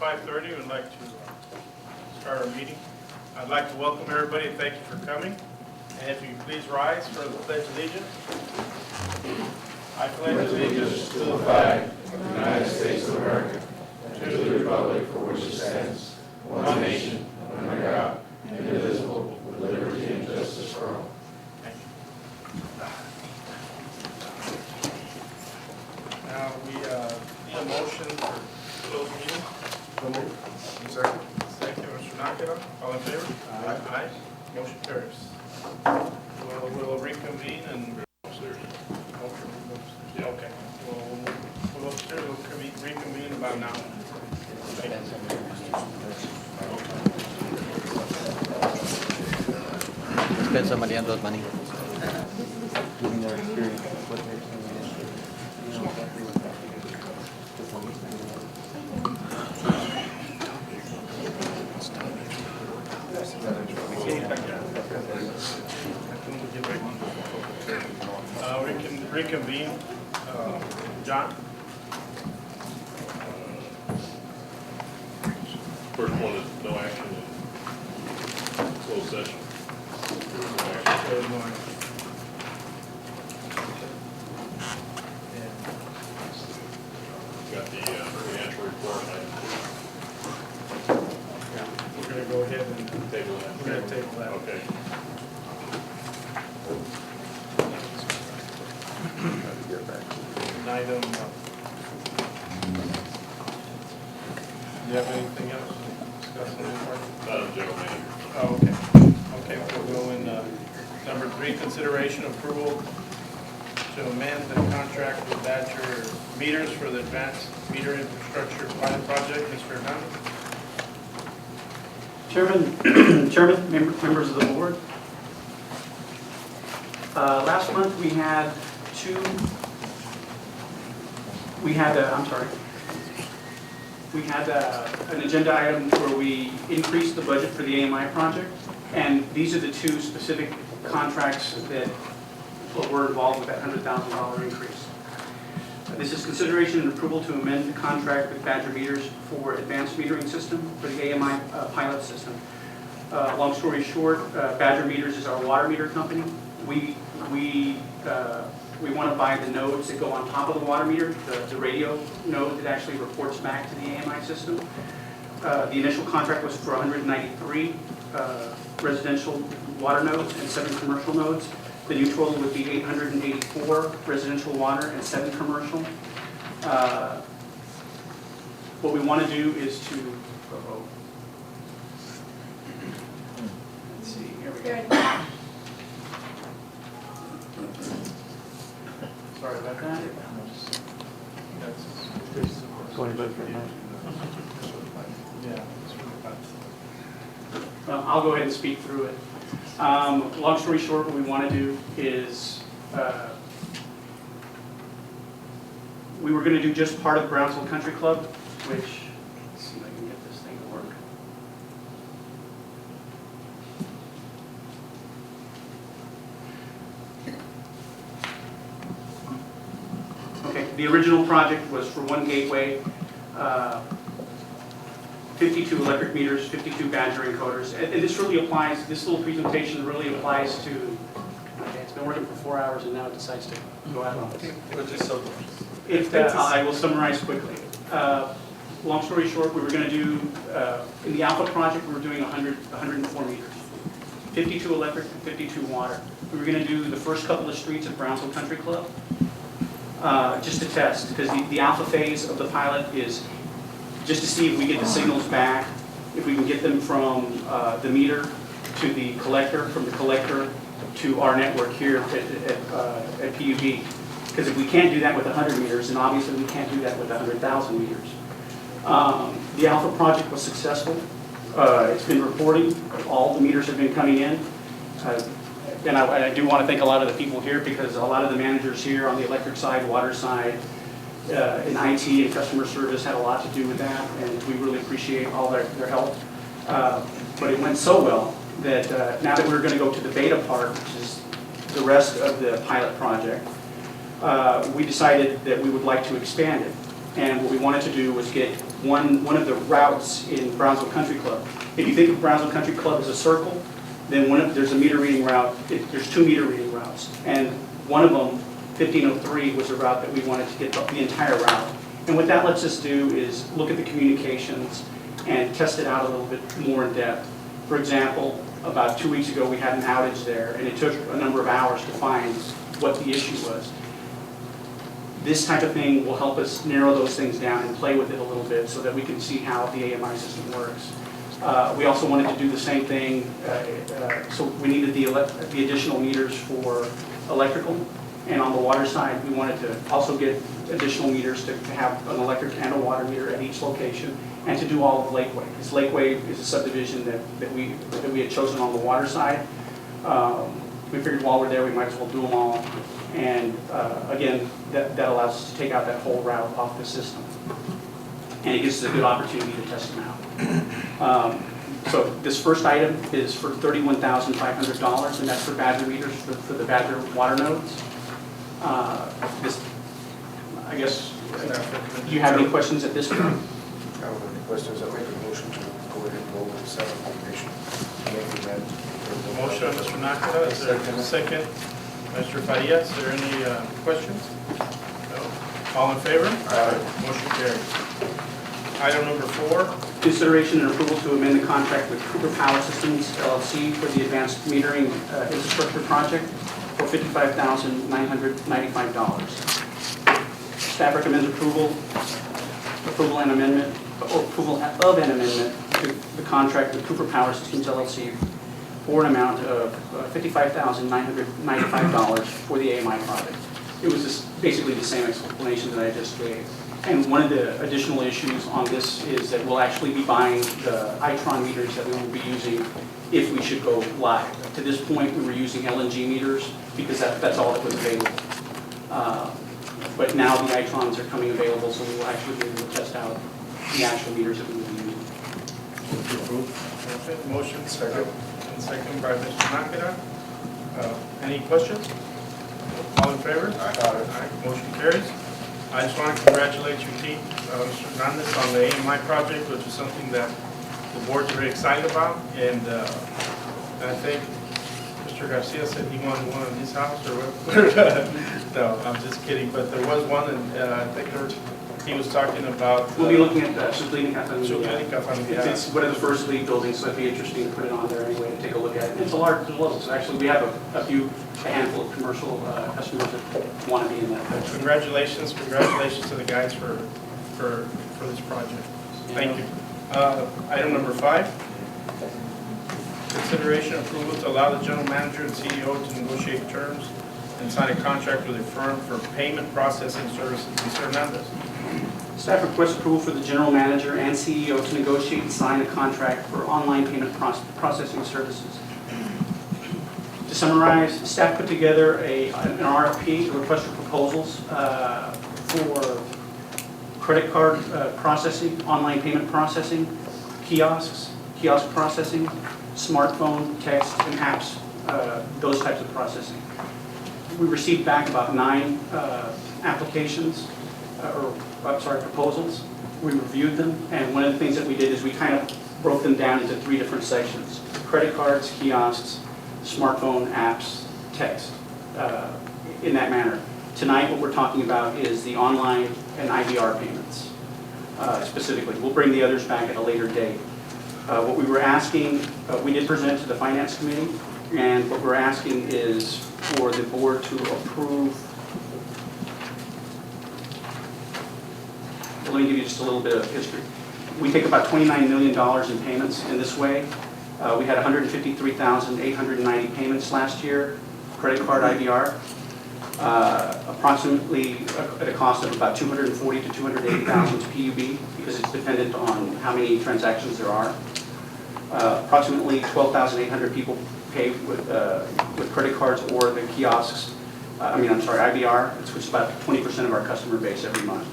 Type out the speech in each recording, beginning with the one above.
5:30. We'd like to start our meeting. I'd like to welcome everybody and thank you for coming. And if you please rise for the Pledge of Allegiance. I pledge allegiance to the flag of the United States of America, and to the republic for which it stands, one nation, under God, indivisible, with liberty and justice for all. Thank you. Now we need a motion for closed meeting. Second. Second, Mr. Nakira. All in favor? Aye. Aye. Motion carries. We'll reconvene and. Okay. We'll upstairs. We'll reconvene about now. Depends on Marian those money. Giving their experience, what they're We can reconvene. John? First one is no action in closed session. There's no action. Got the financial report. We're going to go ahead and Table that. we're going to table that. Okay. An item. Do you have anything else to discuss on this part? General manager. Oh, okay. Okay, we'll go in number 3, consideration approval to amend the contract with Badger Meters for the advanced meter infrastructure pilot project. Mr. Hernandez? Chairman, members of the board. Last month we had an agenda item where we increased the budget for the AMI project, and these are the 2 specific contracts that were involved with that $100,000 increase. This is consideration and approval to amend the contract with Badger Meters for advanced metering system for the AMI pilot system. Long story short, Badger Meters is our water meter company. We want to buy the nodes that go on top of the water meter, the radio node that actually reports back to the AMI system. The initial contract was for 193 residential water nodes and 7 commercial nodes. The new total would be 884 residential water and 7 commercial. What we want to do is to, let's see, here we go. Sorry about that. going to vote for tonight. I'll go ahead and speak through it. Long story short, what we want to do is we were going to do just part of the Brownsville Country Club, which, let's see if I can get this thing to work. Okay, the original project was for 1 gateway, 52 electric meters, 52 Badger encoders, and this really applies, this little presentation really applies to, okay, it's been working for 4 hours and now it decides to go out on this. I will summarize quickly. Long story short, we were going to do, in the Alpha project, we were doing 104 meters, 52 electric and 52 water. We were going to do the first couple of streets at Brownsville Country Club, just to test, because the Alpha phase of the pilot is just to see if we get the signals back, if we can get them from the meter to the collector, from the collector to our network here at PUB. Because if we can't do that with 100 meters, then obviously we can't do that with 100,000 meters. The Alpha project was successful. It's been reporting. All the meters have been coming in. And I do want to thank a lot of the people here, because a lot of the managers here on the electric side, water side, in IT and customer service had a lot to do with that, and we really appreciate all their help. But it went so well that now that we're going to go to the beta part, which is the rest of the pilot project, we decided that we would like to expand it. And what we wanted to do was get one of the routes in Brownsville Country Club. If you think of Brownsville Country Club as a circle, then there's a meter reading route, there's 2 meter reading routes. And one of them, 1503, was a route that we wanted to get the entire route. And what that lets us do is look at the communications and test it out a little bit more in depth. For example, about 2 weeks ago, we had an outage there, and it took a number of hours to find what the issue was. This type of thing will help us narrow those things down and play with it a little bit so that we can see how the AMI system works. We also wanted to do the same thing, so we needed the additional meters for electrical. And on the water side, we wanted to also get additional meters to have an electric and a water meter at each location, and to do all of Lakeway. Because Lakeway is a subdivision that we had chosen on the water side. We figured while we're there, we might as well do them all. And again, that allows us to take out that whole route off the system. And it gives us a good opportunity to test them out. So this first item is for $31,500, and that's for Badger meters for the Badger water nodes. I guess, do you have any questions at this point? I don't have any questions. I make a motion to go ahead and go with the seven information. Motion, Mr. Nakata, is there a second? Mr. Farias, is there any questions? No. All in favor? Aye. Motion carries. Item number 4. Consideration and approval to amend the contract with Cooper Power Systems LLC for the advanced metering infrastructure project for $55,995. Staff recommends approval and amendment, or approval of an amendment to the contract with Cooper Power Systems LLC for an amount of $55,995 for the AMI project. It was basically the same explanation that I just gave. And one of the additional issues on this is that we'll actually be buying the Itron meters that we will be using if we should go live. To this point, we were using LNG meters because that's all that was available. But now the Itrons are coming available, so we will actually be able to test out the actual meters that we will be using. Okay, motion second. And second by Mr. Nakata. Any questions? All in favor? Aye. Motion carries. I just want to congratulate your team, Mr. Hernandez, on the AMI project, which is something that the board's very excited about. And I think Mr. Garcia said he wanted one in his house, or what? No, I'm just kidding. But there was one, and I think he was talking about. We'll be looking at Suclinica Familiar. It's one of the first league buildings, so it'd be interesting to put it on there anyway to take a look at it. It's a large level, so actually we have a handful of commercial customers that want to be in that. Congratulations to the guys for this project. Thank you. Item number 5. Consideration approval to allow the general manager and CEO to negotiate terms and sign a contract with a firm for payment processing services. Mr. Hernandez. Staff requests approval for the general manager and CEO to negotiate and sign a contract for online payment processing services. To summarize, staff put together an RFP, a request for proposals for credit card processing, online payment processing, kiosk processing, smartphone, text, and apps, those types of processing. We received back about 9 proposals. We reviewed them, and one of the things that we did is we kind of broke them down into 3 different sections: credit cards, kiosks, smartphone, apps, text, in that manner. Tonight, what we're talking about is the online and IVR payments, specifically. We'll bring the others back at a later date. What we were asking, we did present to the Finance Committee, and what we're asking is for the board to approve. Let me give you just a little bit of history. We take about $29 million in payments in this way. We had 153,890 payments last year, credit card IVR, approximately at a cost of about 240 to 280,000 PUB, because it's dependent on how many transactions there are. Approximately 12,800 people pay with credit cards or the kiosks. IVR, which is about 20% of our customer base every month.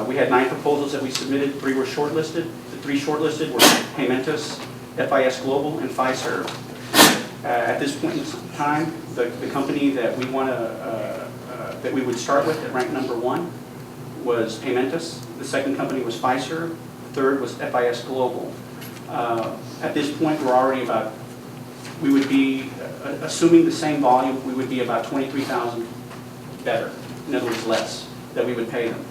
We had 9 proposals that we submitted. 3 were shortlisted. The 3 shortlisted were Paymentus, FIS Global, and Fiserv. At this point in time, the company that we want to that we would start with at rank number 1 was Paymentus. The second company was Pfizer. The third was FIS Global. At this point, we're already about, we would be, assuming the same volume, we would be about 23,000 better, in other words, less, that we would pay them.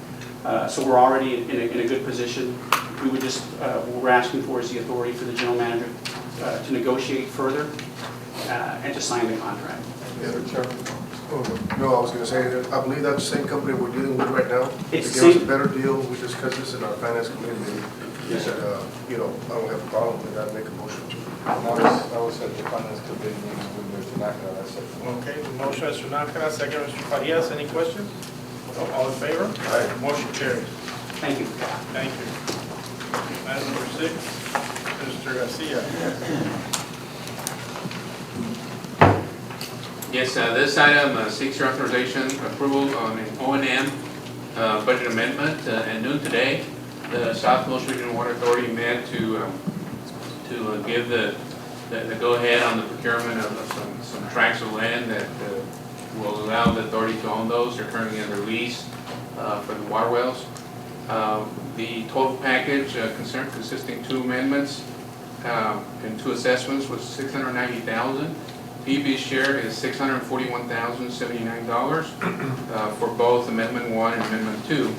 So we're already in a good position. We would just, what we're asking for is the authority for the general manager to negotiate further and to sign the contract. Mr. Chairman? No, I was going to say, that I believe that's the same company we're dealing with right now. It's They the gave us a same- better deal. We discussed this in our finance committee meeting. They said, you know, I don't have a problem with that, make a motion to. I was at the finance committee meeting with Mr. Nakano, I said. Okay, the motion, Mr. Nakara, second, Mr. Farias, any questions? No, all in favor? Aye. Motion carries. Thank you. Thank you. Item number 6, Mr. Garcia. Yes, this item seeks your authorization approval on an O&M budget amendment. At noon today, the Southmost Regional Water Authority met to give the go-ahead on the procurement of some tracts of land that will allow the authority to own those. They're currently under lease for the water wells. The total package consisting 2 amendments and 2 assessments was $690,000. PUB's share is $641,079 for both Amendment 1 and Amendment 2.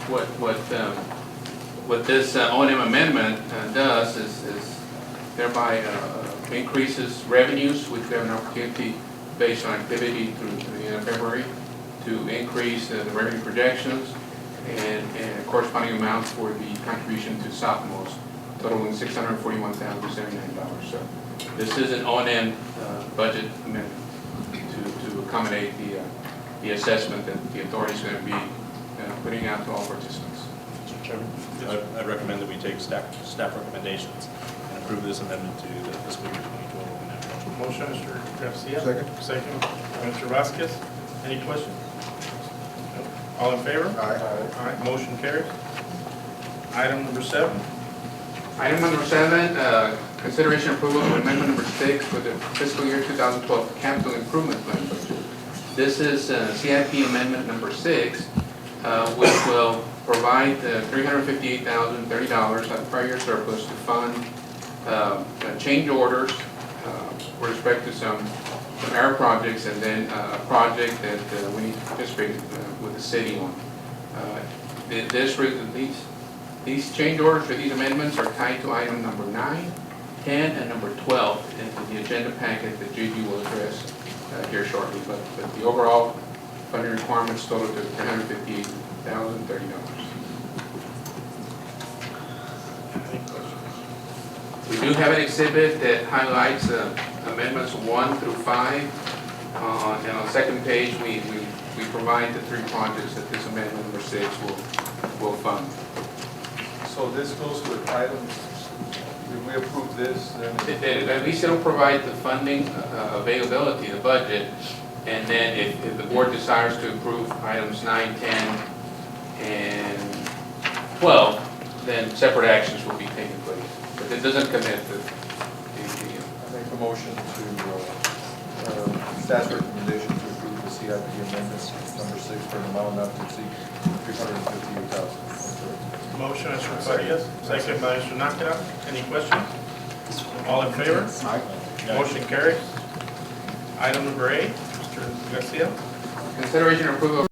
What this O&M amendment does is thereby increases revenues, which we have an opportunity based on activity through the end of February to increase the revenue projections and corresponding amounts for the contribution to Southmost, totaling $641,079. So this is an O&M budget amendment to accommodate the assessment that the authority is going to be putting out to all participants. Mr. Chairman, I'd recommend that we take staff recommendations and approve this amendment to the fiscal year 2012. Motion, Mr. Garcia. Second. Second, Mr. Vasquez. Any questions? No. All in favor? Aye. All right, motion carries. Item number 7. Item number 7, consideration approval of amendment number 6 for the fiscal year 2012 capital improvement plan budget. This is CIP amendment number 6, which will provide $358,030 out of prior year surplus to fund change orders with respect to some air projects and then a project that we need to participate with the city on. These change orders for these amendments are tied to item number 9, 10, and number 12 in the agenda packet that JG will address here shortly. But the overall funding requirements total to $358,030. Any questions? We do have an exhibit that highlights amendments 1 through 5. And on the second page, we provide the 3 projects that this amendment number 6 will fund. So this goes with items, if we approve this, then. At least it'll provide the funding availability, the budget, and then if the board desires to approve items 9, 10, and 12, then separate actions will be taken place. But it doesn't commit to I make a motion to, staff recommendation to approve the CIP amendments number 6 for an amount not to exceed $358,000. Motion, Mr. Farias. Second by Mr. Nakara. Any questions? All in favor? Motion carries. Item number 8, Mr. Garcia. consideration and approval of